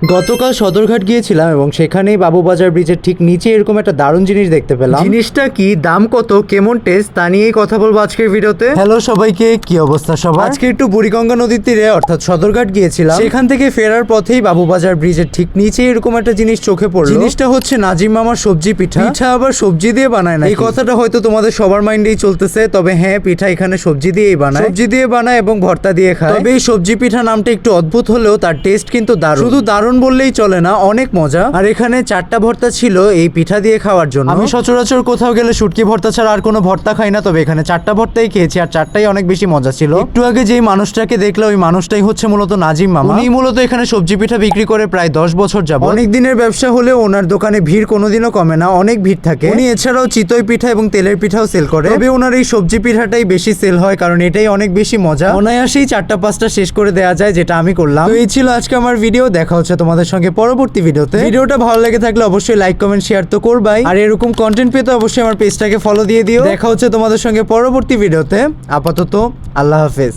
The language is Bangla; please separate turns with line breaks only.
গতকাল সদরঘাট গিয়েছিলাম এবং সেখানেই বাবুবাজার ব্রিজের ঠিক নিচে এরকম একটা দারুণ জিনিস দেখতে পেলাম। জিনিসটা কি, দাম কত, কেমন টেস্ট, তা নিয়েই কথা বলবো আজকের ভিডিওতে। হ্যালো সবাইকে, কি অবস্থা সবার? আজকে একটু বুড়িগঙ্গা নদীর তীরে অর্থাৎ সদরঘাট গিয়েছিলাম। সেখান থেকে ফেরার পথেই বাবুবাজার ব্রিজের ঠিক নিচে এরকম একটা জিনিস চোখে পড়লো। জিনিসটা হচ্ছে নাজিম মামার সবজি পিঠা। পিঠা আবার সবজি দিয়ে বানায় না, এই কথাটা হয়তো তোমাদের সবার মাইন্ডেই চলতেছে। তবে হ্যাঁ, পিঠা এখানে সবজি দিয়েই বানায়, সবজি দিয়ে বানায় এবং ভর্তা দিয়ে খায়। তবে এই সবজি পিঠা নামটা একটু অদ্ভুত হলেও তার টেস্ট কিন্তু দারুণ। শুধু দারুণ বললেই চলে না, অনেক মজা। আর এখানে 4টা ভর্তা ছিল এই পিঠা দিয়ে খাওয়ার জন্য। আমি সচরাচর কোথাও গেলে শুটকি ভর্তা ছাড়া আর কোনো ভর্তা খাই না, তবে এখানে 4টা ভর্তাই খেয়েছি আর 4টাই অনেক বেশি মজা ছিল। একটু আগে যেই মানুষটাকে দেখলাম ওই মানুষটাই হচ্ছে মূলত নাজিম মামা। উনি মূলত এখানে সবজি পিঠা বিক্রি করে প্রায় 10 বছর যাবত। অনেক দিনের ব্যবসা হলেও ওনার দোকানে ভিড় কোনোদিনও কমে না, অনেক ভিড় থাকে। উনি এছাড়াও চিতই পিঠা এবং তেলের পিঠাও সেল করে। তবে ওনার এই সবজি পিঠাটাই বেশি সেল হয়, কারণ এটাই অনেক বেশি মজা। অনায়াসেই 4টা 5টা শেষ করে দেওয়া যায়, যেটা আমি করলাম। তো এই ছিল আজকে আমার ভিডিও। দেখা হচ্ছে তোমাদের সঙ্গে পরবর্তী ভিডিওতে। ভিডিওটা ভালো লেগে থাকলে অবশ্যই লাইক কমেন্ট শেয়ার তো করবাই, আর এরকম কন্টেন্ট পেতে অবশ্যই আমার পেজটাকে ফলো দিয়ে দিও। দেখা হচ্ছে তোমাদের সঙ্গে পরবর্তী ভিডিওতে। আপাতত আল্লাহ হাফেজ।